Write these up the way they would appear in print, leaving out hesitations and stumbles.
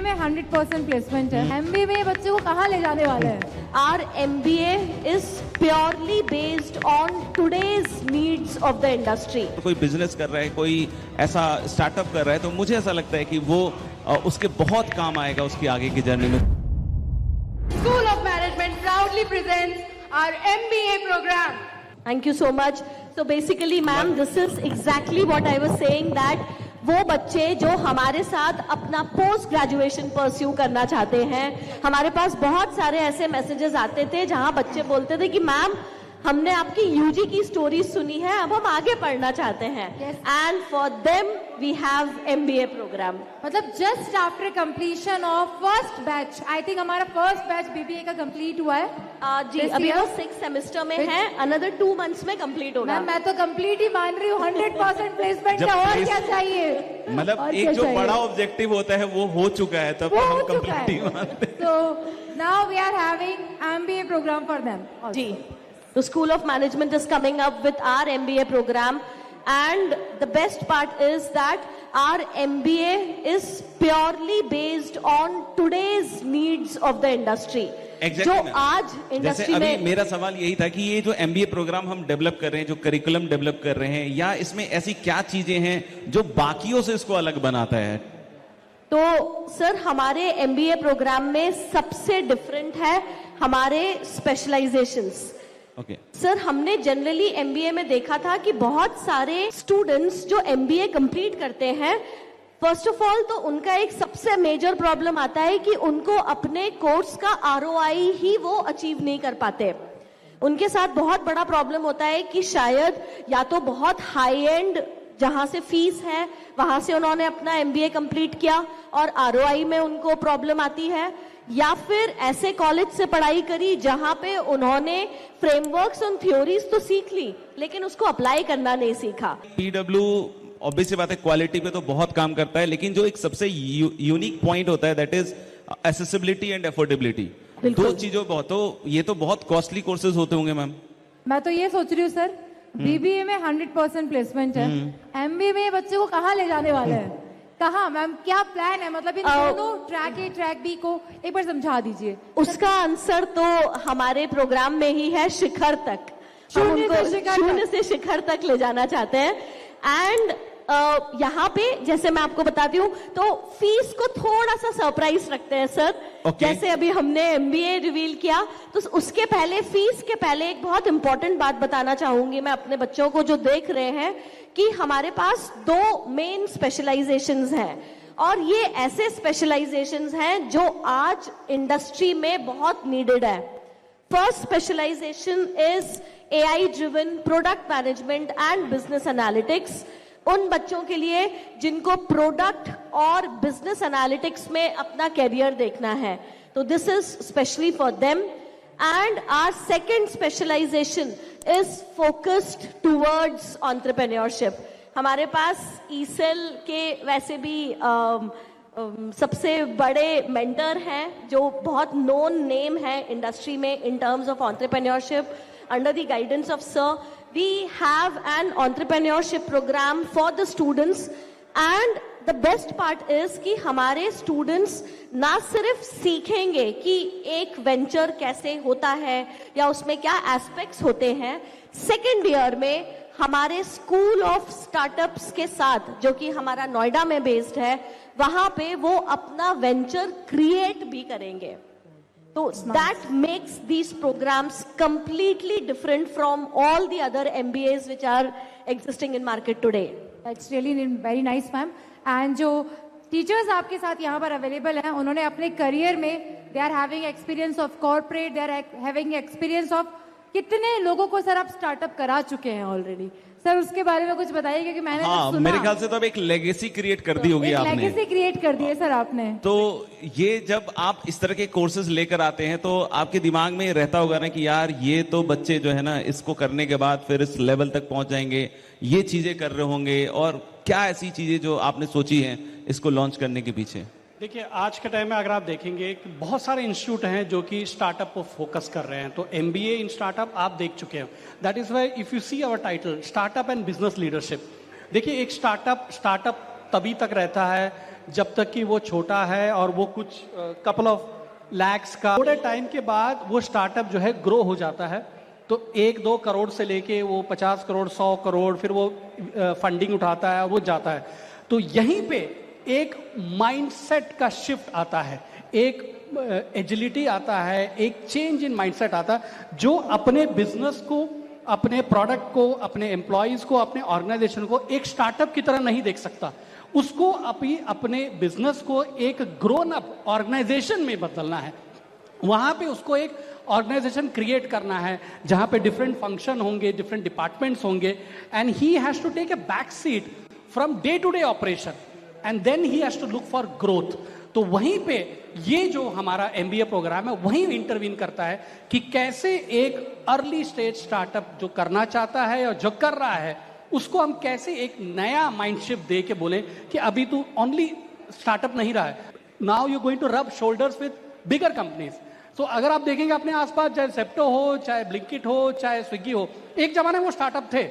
में 100% प्लेसमेंट है। MBA में बच्चे को कहाँ ले जाने वाले हैं? Our MBA is purely based on today's needs of the industry. कोई बिजनेस कर रहा है, कोई ऐसा स्टार्टअप कर रहा है, तो मुझे ऐसा लगता है कि वो उसके बहुत काम आएगा उसकी आगे की जर्नी में। School of Management proudly presents our MBA program. Thank you so much. So basically, ma'am, this is exactly what I was saying, that वो बच्चे जो हमारे साथ अपना पोस्ट ग्रेजुएशन परस्यू करना चाहते हैं, हमारे पास बहुत सारे ऐसे मैसेजेस आते थे जहां बच्चे बोलते थे कि मैम हमने आपकी यूजी की स्टोरी सुनी है, अब हम आगे पढ़ना चाहते हैं। And for them we have MBA programme. मतलब just after completion of first batch, I think हमारा फर्स्ट बैच बीबीए का कंप्लीट हुआ है। जी अभी वो 6 सेमेस्टर में है, अनदर 2 मंथ्स में कंप्लीट होगा। मैं तो कंप्लीट ही मान रही हूँ, 100% प्लेसमेंट है, और क्या चाहिए? मतलब एक जो बड़ा ऑब्जेक्टिव होता है वो हो चुका है, तब हम कंप्लीट ही मानते हैं। So now we are having MBA program for them. Ji, the School of Management is coming up with our MBA program, and the best part is that our MBA is purely based on today's needs of the industry. Exactly, जो आज industry में, अभी मेरा सवाल यही था कि ये जो MBA प्रोग्राम हम डेवलप कर रहे हैं, जो करिकुलम डेवलप कर रहे हैं, या इसमें ऐसी क्या चीजें हैं जो बाकियों से इसको अलग बनाता है? तो सर हमारे MBA प्रोग्राम में सबसे डिफरेंट है हमारे स्पेशलाइजेशंस। ओके सर, हमने जनरली MBA में देखा था कि बहुत सारे स्टूडेंट्स जो MBA कंप्लीट करते हैं, फर्स्ट ऑफ ऑल तो उनका एक सबसे मेजर प्रॉब्लम आता है कि उनको अपने कोर्स का ROI ही वो अचीव नहीं कर पाते। उनके साथ बहुत बड़ा प्रॉब्लम होता है कि शायद या तो बहुत हाई एंड जहां से फीस है वहां से उन्होंने अपना MBA कंप्लीट किया और ROI में उनको प्रॉब्लम आती है, या फिर ऐसे कॉलेज से पढ़ाई करी जहां पे उन्होंने फ्रेमवर्क्स और थ्योरीज तो सीख ली लेकिन उसको अप्लाई करना नहीं सीखा। PW ऑब्वियस बात है, क्वालिटी पे तो बहुत काम करता है, लेकिन जो एक सबसे यूनिक पॉइंट होता है that is accessibility and affordability. दो चीजों बहुत, तो ये तो बहुत कॉस्टली कोर्सेज होते होंगे मैम। मैं तो ये सोच रही हूँ सर, बीबीए में 100% प्लेसमेंट है, MBA में बच्चे को कहाँ ले जाने वाले हैं? कहाँ मैम, क्या प्लान है? मतलब इन दोनों ट्रैक A ट्रैक B को एक बार समझा दीजिए। उसका आंसर तो हमारे प्रोग्राम में ही है, शिखर तक। हम उनको शून्य से शिखर तक ले जाना चाहते हैं। एंड यहाँ पे जैसे मैं आपको बताती हूँ, तो फीस को थोड़ा सा सरप्राइज रखते हैं सर। जैसे अभी हमने MBA रिवील किया, तो उसके पहले, फीस के पहले एक बहुत इंपॉर्टेंट बात बताना चाहूंगी मैं अपने बच्चों को जो देख रहे हैं, कि हमारे पास 2 मेन स्पेशलाइजेशंस हैं, और ये ऐसे स्पेशलाइजेशंस हैं जो आज इंडस्ट्री में बहुत नीडेड है। First specialisation is AI driven product management and business analytics. उन बच्चों के लिए जिनको प्रोडक्ट और बिजनेस एनालिटिक्स में अपना कैरियर देखना है, तो this is specially for them. And our second specialization is focused towards entrepreneurship. हमारे पास ESEL के वैसे भी सबसे बड़े मेंटर हैं जो बहुत नोन नेम है इंडस्ट्री में in terms of entrepreneurship. Under the guidance of Sir, we have an entrepreneurship program for the students, and the best part is कि हमारे स्टूडेंट्स ना सिर्फ सीखेंगे कि एक वेंचर कैसे होता है या उसमें क्या एस्पेक्ट्स होते हैं, सेकेंड ईयर में हमारे स्कूल ऑफ स्टार्टअप्स के साथ, जो कि हमारा नोएडा में बेस्ड है, वहां पे वो अपना वेंचर क्रिएट भी करेंगे। तो that makes these programmes completely different from all the other MBAs which are existing in market today. That's really very nice ma'am. And जो टीचर्स आपके साथ यहाँ पर अवेलेबल हैं, उन्होंने अपने करियर में they are having experience of corporate, they are having experience of, कितने लोगों को सर आप स्टार्टअप करा चुके हैं ऑलरेडी? सर उसके बारे में कुछ बताइए, क्योंकि मैंने सुना, मेरे ख्याल से तो अब एक लेगेसी क्रिएट कर दी होगी आपने। लेगेसी क्रिएट कर दी है सर आपने। तो ये जब आप इस तरह के कोर्सेज लेकर आते हैं तो आपके दिमाग में रहता होगा ना कि यार ये तो बच्चे जो है ना इसको करने के बाद फिर इस लेवल तक पहुंच जाएंगे, ये चीजें कर रहे होंगे, और क्या ऐसी चीजें जो आपने सोची हैं इसको लॉन्च करने के पीछे? देखिए, आज के टाइम में अगर आप देखेंगे कि बहुत सारे इंस्टीट्यूट हैं जो कि स्टार्टअप पर फोकस कर रहे हैं, तो MBA इन स्टार्टअप आप देख चुके हैं। That is why if you see our title, startup and business leadership. देखिए, एक स्टार्टअप तभी तक रहता है जब तक कि वो छोटा है और वो कुछ कपल ऑफ लैक्स का, थोड़े टाइम के बाद वो स्टार्टअप जो है ग्रो हो जाता है। तो 1-2 करोड़ से लेके वो 50 करोड़ 100 करोड़ फिर वो फंडिंग उठाता है और वो जाता है। तो यहीं पे एक माइंडसेट का शिफ्ट आता है, एक एजिलिटी आता है, एक चेंज इन माइंडसेट आता है, जो अपने बिजनेस को, अपने प्रोडक्ट को, अपने एम्प्लॉयज को, अपने ऑर्गेनाइजेशन को एक स्टार्टअप की तरह नहीं देख सकता। उसको अपने बिजनेस को एक ग्रोन अप ऑर्गेनाइजेशन में बदलना है। वहां पे उसको एक ऑर्गेनाइजेशन क्रिएट करना है जहां पे डिफरेंट फंक्शन होंगे, डिफरेंट डिपार्टमेंट्स होंगे, and he has to take a back seat from day to day operation and then he has to look for growth. तो वहीं पे ये जो हमारा एमबीए प्रोग्राम है वहीं इंटरवीन करता है कि कैसे एक अर्ली स्टेज स्टार्टअप जो करना चाहता है और जो कर रहा है उसको हम कैसे एक नया माइंडशिफ्ट दे के बोले कि अभी तू ओनली स्टार्टअप नहीं रहा है, now you going to rub shoulders with bigger companies. तो अगर आप देखेंगे अपने आसपास, चाहे सेप्टो हो, चाहे ब्लिंकिट हो, चाहे स्विगी हो, एक जमाने में वो स्टार्टअप थे।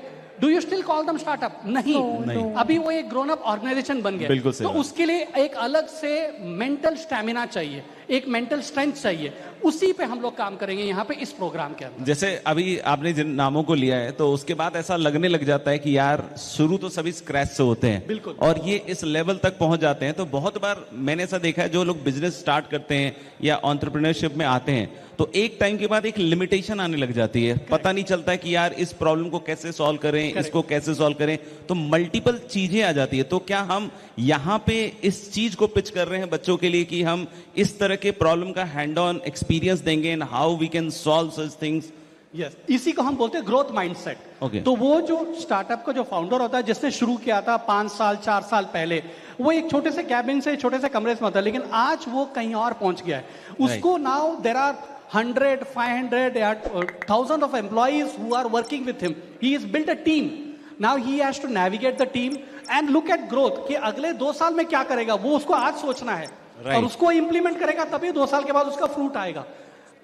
Do you still call them startup? नहीं। अभी वो एक ग्रोन अप ऑर्गेनाइजेशन बन गया। बिल्कुल तो उसके लिए एक अलग से मेंटल स्टैमिना चाहिए, एक मेंटल स्ट्रेंथ चाहिए। उसी पे हम लोग काम करेंगे यहाँ पे इस प्रोग्राम के अंदर। जैसे अभी आपने जिन नामों को लिया है तो उसके बाद ऐसा लगने लग जाता है कि यार शुरू तो सभी स्क्रैच से होते हैं, बिल्कुल, और ये इस लेवल तक पहुंच जाते हैं। तो बहुत बार मैंने ऐसा देखा है, जो लोग बिजनेस स्टार्ट करते हैं या एंटरप्रेन्योरशिप में आते हैं तो एक टाइम के बाद एक लिमिटेशन आने लग जाती है। पता नहीं चलता है कि यार इस प्रॉब्लम को कैसे सॉल्व करें, इसको कैसे सॉल्व करें, तो मल्टीपल चीजें आ जाती है। तो क्या हम यहाँ पे इस चीज को पिच कर रहे हैं बच्चों के लिए कि हम इस तरह के प्रॉब्लम का हैंड ऑन एक्सपीरियंस देंगे and how we can solve such things? Yes, इसी को हम बोलते हैं ग्रोथ माइंडसेट। Okay. तो वो जो स्टार्टअप का जो फाउंडर होता है, जिसने शुरू किया था 5 साल 4 साल पहले, वो एक छोटे से कैबिन से, छोटे से कमरे से होता है, लेकिन आज वो कहीं और पहुंच गया है। उसको now there are 100, 500 or 1000 of employees who are working with him. He has built a team. Now he has to navigate the team and look at growth कि अगले 2 साल में क्या करेगा, वो उसको आज सोचना है। Right. और उसको इंप्लीमेंट करेगा तभी 2 साल के बाद उसका फ्रूट आएगा।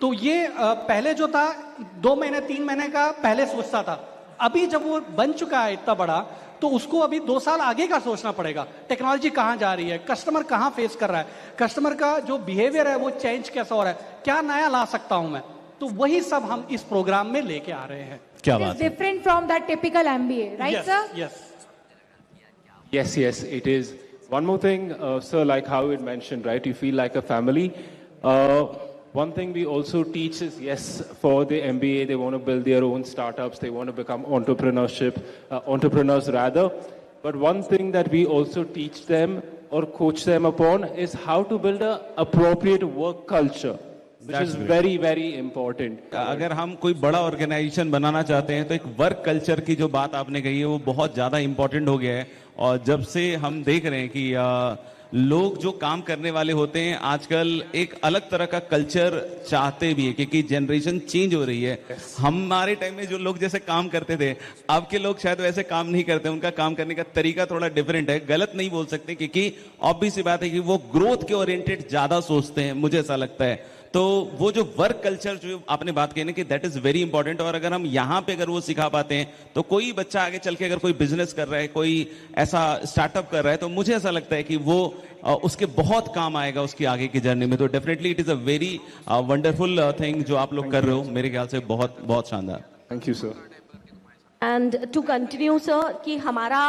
तो ये पहले जो था 2 महीने 3 महीने का पहले सोचता था, अभी जब वो बन चुका है इतना बड़ा, तो उसको अभी 2 साल आगे का सोचना पड़ेगा। टेक्नोलॉजी कहाँ जा रही है, कस्टमर कहाँ फेस कर रहा है, कस्टमर का जो बिहेवियर है वो चेंज कैसा हो रहा है, क्या नया ला सकता हूं मैं। तो वही सब हम इस प्रोग्राम में लेके आ रहे हैं। क्या बात है। Different from that typical MBA, right, sir? Yes, it is. One more thing, sir, like how it mentioned, right? You feel like a family. One thing we also teach is, yes, for the MBA, they want to build their own startups. They want to become entrepreneurs rather. But one thing that we also teach them or coach them upon is how to build a appropriate work culture, which is very, very important. अगर हम कोई बड़ा organisation बनाना चाहते हैं तो एक work culture की जो बात आपने कही है वो बहुत ज्यादा इंपॉर्टेंट हो गया है। और जब से हम देख रहे हैं कि लोग जो काम करने वाले होते हैं आजकल एक अलग तरह का कल्चर चाहते भी है, क्योंकि जनरेशन चेंज हो रही है। हमारे टाइम में जो लोग जैसे काम करते थे, अब के लोग शायद वैसे काम नहीं करते, उनका काम करने का तरीका थोड़ा डिफरेंट है। गलत नहीं बोल सकते, क्योंकि ऑब्वियस सी बात है कि वो ग्रोथ के ओरिएंटेड ज्यादा सोचते हैं, मुझे ऐसा लगता है। तो वो जो वर्क कल्चर जो आपने बात की ना कि दैट इज वेरी इंपॉर्टेंट, और अगर हम यहाँ पे अगर वो सिखा पाते हैं तो कोई बच्चा आगे चल के अगर कोई बिजनेस कर रहा है, कोई ऐसा स्टार्टअप कर रहा है, तो मुझे ऐसा लगता है कि वो उसके बहुत काम आएगा उसकी आगे की जर्नी में। तो definitely it is a very wonderful thing जो आप लोग कर रहे हो, मेरे ख्याल से बहुत बहुत शानदार। Thank you, sir. And to continue sir कि हमारा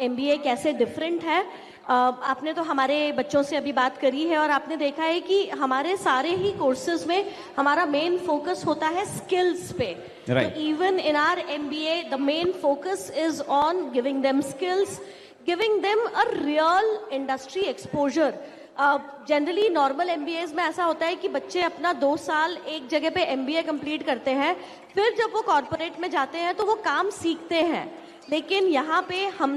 एमबीए कैसे डिफरेंट है, आपने तो हमारे बच्चों से अभी बात करी है और आपने देखा है कि हमारे सारे ही कोर्सेज में हमारा मेन फोकस होता है स्किल्स पे। Right. तो even in our MBA the main focus is on giving them skills, giving them a real industry exposure. Generally normal MBAs में ऐसा होता है कि बच्चे अपना 2 साल एक जगह पे एमबीए कंप्लीट करते हैं, फिर जब वो कॉर्पोरेट में जाते हैं तो वो काम सीखते हैं। लेकिन यहाँ पे हम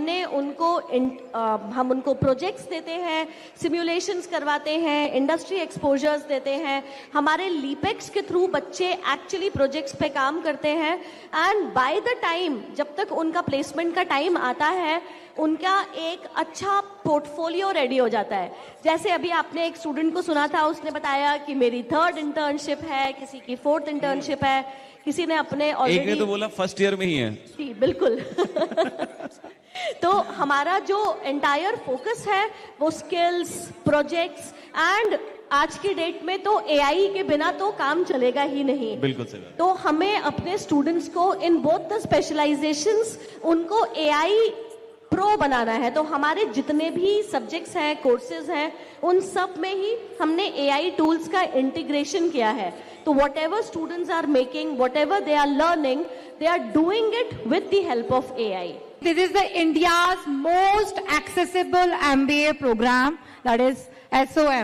उनको प्रोजेक्ट्स देते हैं, सिम्युलेशंस करवाते हैं, इंडस्ट्री एक्सपोजर्स देते हैं। हमारे लीपेक्स के थ्रू बच्चे एक्चुअली प्रोजेक्ट्स पे काम करते हैं, एंड बाय द टाइम जब तक उनका प्लेसमेंट का टाइम आता है उनका एक अच्छा पोर्टफोलियो रेडी हो जाता है। जैसे अभी आपने एक स्टूडेंट को सुना था, उसने बताया कि मेरी 3rd इंटर्नशिप है, किसी की 4th इंटर्नशिप है, किसी ने अपने एक ने तो बोला फर्स्ट ईयर में ही है। जी बिल्कुल तो हमारा जो एंटायर फोकस है वो स्किल्स, प्रोजेक्ट्स एंड आज की डेट में तो एआई के बिना तो काम चलेगा ही नहीं। बिल्कुल सही बात। तो हमें अपने स्टूडेंट्स को इन बोथ द स्पेशलाइजेशंस उनको एआई प्रो बनाना है। तो हमारे जितने भी सब्जेक्ट्स हैं, कोर्सेज हैं, उन सब में ही हमने एआई टूल्स का इंटीग्रेशन किया है। तो whatever students are making, whatever they are learning, they are doing it with the help of AI. This is the India's most accessible MBA program, that is SOM.